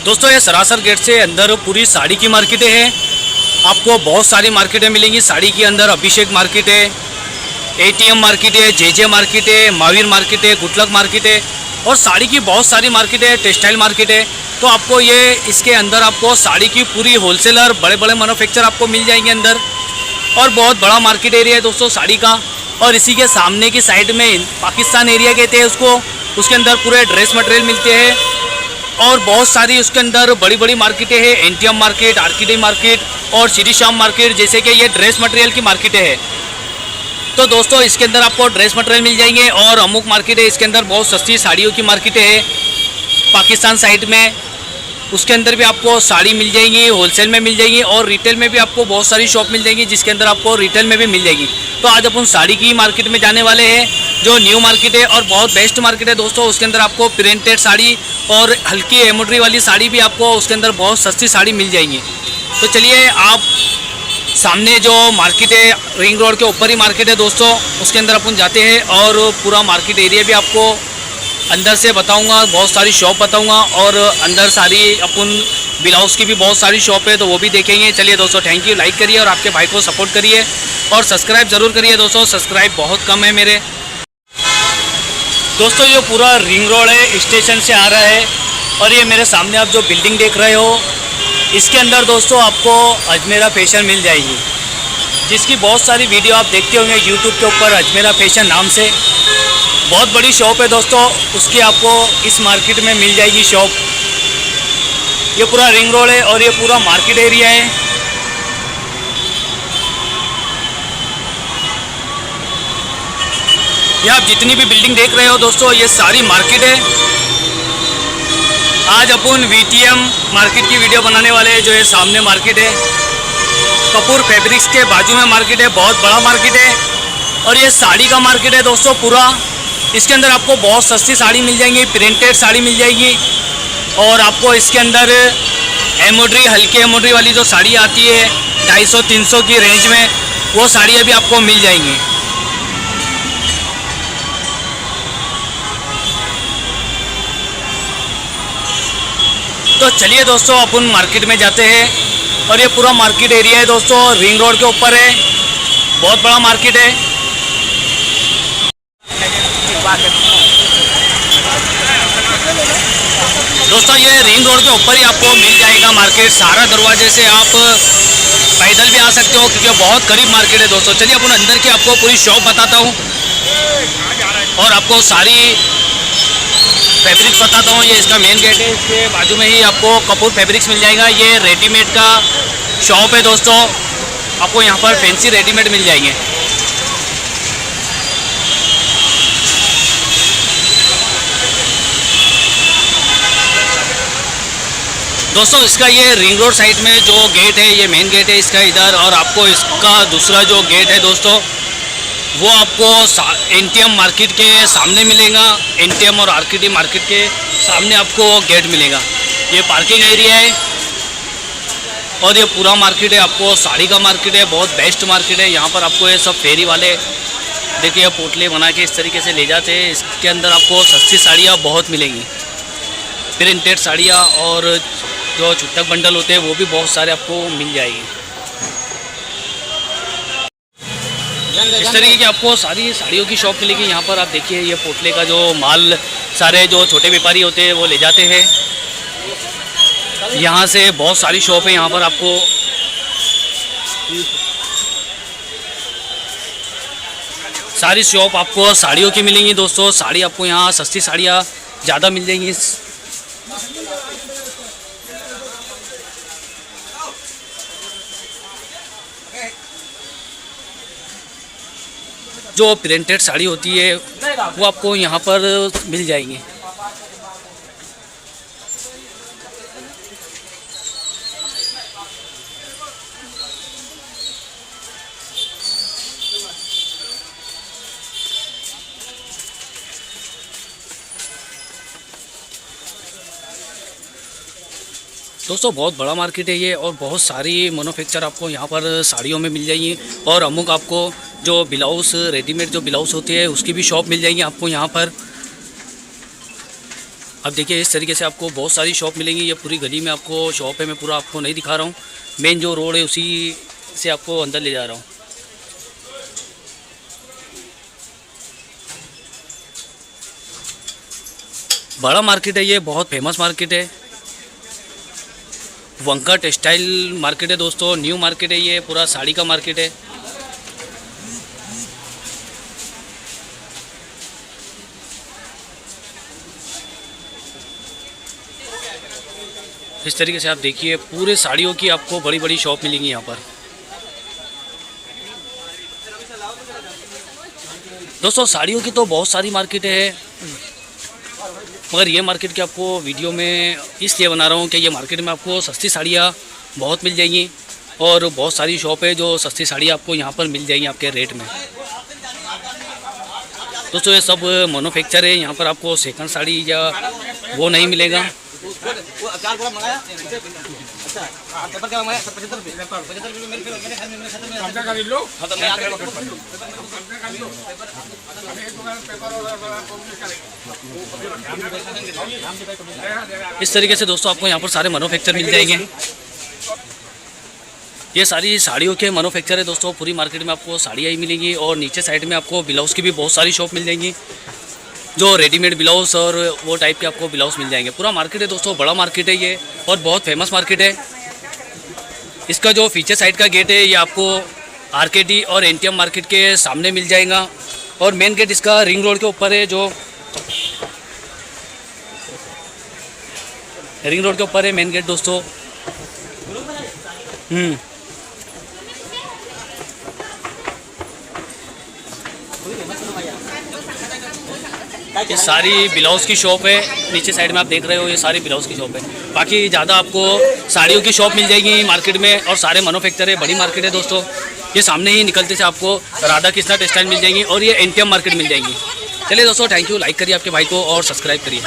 दोस्तों ये सरासर गेट से अंदर पूरी साड़ी की मार्केटें हैं। आपको बहुत सारी मार्केटें मिलेंगी साड़ी के अंदर। अभिषेक मार्केट है, एटीएम मार्केट है, जेजे मार्केट है, महावीर मार्केट है, गुटलक मार्केट है और साड़ी की बहुत सारी मार्केट है, टेक्सटाइल मार्केट है। तो आपको ये इसके अंदर आपको साड़ी की पूरी होलसेलर बड़े बड़े मैन्युफैक्चर आपको मिल जाएंगे अंदर। और बहुत बड़ा मार्केट एरिया है दोस्तों साड़ी का। और इसी के सामने की साइड में पाकिस्तान एरिया कहते हैं उसको, उसके अंदर पूरे ड्रेस मटेरियल मिलते हैं और बहुत सारी उसके अंदर बड़ी बड़ी मार्केटें हैं। एनटीएम मार्केट, आर्किडी मार्केट और श्री श्याम मार्केट, जैसे कि ये ड्रेस मटेरियल की मार्केटें हैं। तो दोस्तों इसके अंदर आपको ड्रेस मटेरियल मिल जाएंगे और अमुक मार्केट है इसके अंदर बहुत सस्ती साड़ियों की मार्केटें हैं पाकिस्तान साइड में। उसके अंदर भी आपको साड़ी मिल जाएंगी, होलसेल में मिल जाएंगी और रिटेल में भी आपको बहुत सारी शॉप मिल जाएंगी जिसके अंदर आपको रिटेल में भी मिल जाएगी। तो आज अपन साड़ी की मार्केट में जाने वाले हैं जो न्यू मार्केट है और बहुत बेस्ट मार्केट है दोस्तों। उसके अंदर आपको प्रिंटेड साड़ी और हल्की एम्ब्रॉयडरी वाली साड़ी भी आपको उसके अंदर बहुत सस्ती साड़ी मिल जाएंगी। तो चलिए आप सामने जो मार्केट है रिंग रोड के ऊपर ही मार्केट है दोस्तों, उसके अंदर अपन जाते हैं और पूरा मार्केट एरिया भी आपको अंदर से बताऊंगा, बहुत सारी शॉप बताऊंगा और अंदर सारी अपन ब्लाउज़ की भी बहुत सारी शॉप है तो वो भी देखेंगे। चलिए दोस्तों थैंक यू, लाइक करिए और आपके भाई को सपोर्ट करिए और सब्सक्राइब ज़रूर करिए दोस्तों, सब्सक्राइब बहुत कम है मेरे दोस्तों। ये पूरा रिंग रोड है, स्टेशन से आ रहा है और ये मेरे सामने आप जो बिल्डिंग देख रहे हो इसके अंदर दोस्तों आपको अजमेरा फैशन मिल जाएगी, जिसकी बहुत सारी वीडियो आप देखते होंगे यूट्यूब के ऊपर अजमेरा फैशन नाम से। बहुत बड़ी शॉप है दोस्तों, उसकी आपको इस मार्केट में मिल जाएगी शॉप। ये पूरा रिंग रोड है और ये पूरा मार्केट एरिया है। ये आप जितनी भी बिल्डिंग देख रहे हो दोस्तों ये सारी मार्केट है। आज अपन वीटीएम मार्केट की वीडियो बनाने वाले हैं। जो ये सामने मार्केट है कपूर फैब्रिक्स के बाजू में मार्केट है, बहुत बड़ा मार्केट है और ये साड़ी का मार्केट है दोस्तों पूरा। इसके अंदर आपको बहुत सस्ती साड़ी मिल जाएंगी, प्रिंटेड साड़ी मिल जाएगी और आपको इसके अंदर एम्ब्रॉयडरी, हल्की एम्ब्रॉयडरी वाली जो साड़ी आती है 250-300 की रेंज में, वो साड़ियाँ भी आपको मिल जाएंगी। तो चलिए दोस्तों अपन मार्केट में जाते हैं और ये पूरा मार्केट एरिया है दोस्तों, रिंग रोड के ऊपर है, बहुत बड़ा मार्केट है। दोस्तों ये रिंग रोड के ऊपर ही आपको मिल जाएगा मार्केट। सारा दरवाजे से आप पैदल भी आ सकते हो क्योंकि बहुत करीब मार्केट है दोस्तों। चलिए अपन अंदर की आपको पूरी शॉप बताता हूँ और आपको सारी फैब्रिक्स बताता हूँ। ये इसका मेन गेट है, इसके बाजू में ही आपको कपूर फैब्रिक्स मिल जाएगा। ये रेडीमेड का शॉप है दोस्तों, आपको यहाँ पर फैंसी रेडीमेड मिल जाएंगे। दोस्तों इसका ये रिंग रोड साइड में जो गेट है ये मेन गेट है इसका इधर, और आपको इसका दूसरा जो गेट है दोस्तों वो आपको एनटीएम मार्केट के सामने मिलेगा। एनटीएम और आर्किडी मार्केट के सामने आपको गेट मिलेगा। ये पार्किंग एरिया है और ये पूरा मार्केट है आपको साड़ी का मार्केट है, बहुत बेस्ट मार्केट है। यहाँ पर आपको ये सब फेरी वाले देखिए पोटले बना के इस तरीके से ले जाते हैं। इसके अंदर आपको सस्ती साड़ियाँ बहुत मिलेंगी, प्रिंटेड साड़ियाँ और जो छुट्टक बंडल होते हैं वो भी बहुत सारे आपको मिल जाएगी। इस तरीके की आपको सारी साड़ियों की शॉप मिलेगी। यहाँ पर आप देखिए ये पोटले का जो माल सारे जो छोटे व्यापारी होते हैं वो ले जाते हैं। यहाँ से बहुत सारी शॉप है, यहाँ पर आपको सारी शॉप आपको साड़ियों की मिलेंगी दोस्तों। साड़ी आपको यहाँ सस्ती साड़ियाँ ज़्यादा मिल जाएंगी। जो प्रिंटेड साड़ी होती है वो आपको यहाँ पर मिल जाएंगी। दोस्तों बहुत बड़ा मार्केट है ये और बहुत सारी मैन्युफैक्चर आपको यहाँ पर साड़ियों में मिल जाएंगी और अमुक आपको जो ब्लाउज़ रेडीमेड जो ब्लाउज़ होती है उसकी भी शॉप मिल जाएंगी आपको यहाँ पर। अब देखिए इस तरीके से आपको बहुत सारी शॉप मिलेंगी। ये पूरी गली में आपको शॉप है, मैं पूरा आपको नहीं दिखा रहा हूँ। मेन जो रोड है उसी से आपको अंदर ले जा रहा हूँ। बड़ा मार्केट है ये, बहुत फेमस मार्केट है। वंका टेक्सटाइल मार्केट है दोस्तों, न्यू मार्केट है ये, पूरा साड़ी का मार्केट है। इस तरीके से आप देखिए पूरे साड़ियों की आपको बड़ी बड़ी शॉप मिलेंगी यहाँ पर। दोस्तों साड़ियों की तो बहुत सारी मार्केट है, मगर ये मार्केट की आपको वीडियो में इसलिए बना रहा हूँ कि ये मार्केट में आपको सस्ती साड़ियाँ बहुत मिल जाएंगी और बहुत सारी शॉप है जो सस्ती साड़ी आपको यहाँ पर मिल जाएंगी आपके रेट में। दोस्तों ये सब मैन्युफैक्चर है, यहाँ पर आपको सेकंड साड़ी या वो नहीं मिलेगा। इस तरीके से दोस्तों आपको यहाँ पर सारे मैन्युफैक्चर मिल जाएंगे। ये सारी साड़ियों के मैन्युफैक्चर है दोस्तों। पूरी मार्केट में आपको साड़ियाँ ही मिलेंगी और नीचे साइड में आपको ब्लाउज़ की भी बहुत सारी शॉप मिल जाएंगी, जो रेडीमेड ब्लाउज़ और वो टाइप के आपको ब्लाउज़ मिल जाएंगे। पूरा मार्केट है दोस्तों, बड़ा मार्केट है ये और बहुत फेमस मार्केट है। इसका जो फीचर साइड का गेट है ये आपको आरकेडी और एनटीएम मार्केट के सामने मिल जाएगा और मेन गेट इसका रिंग रोड के ऊपर है, जो रिंग रोड के ऊपर है मेन गेट दोस्तों। ये सारी ब्लाउज़ की शॉप है, नीचे साइड में आप देख रहे हो ये सारी ब्लाउज़ की शॉप है। बाकी ज़्यादा आपको साड़ियों की शॉप मिल जाएगी मार्केट में और सारे मैन्युफैक्चर है, बड़ी मार्केट है दोस्तों। ये सामने ही निकलते से आपको राधा कृष्णा टेक्सटाइल मिल जाएंगी और ये एनटीएम मार्केट मिल जाएंगी। चलिए दोस्तों, थैंक यू। लाइक करिए आपके भाई को और सब्सक्राइब करिए।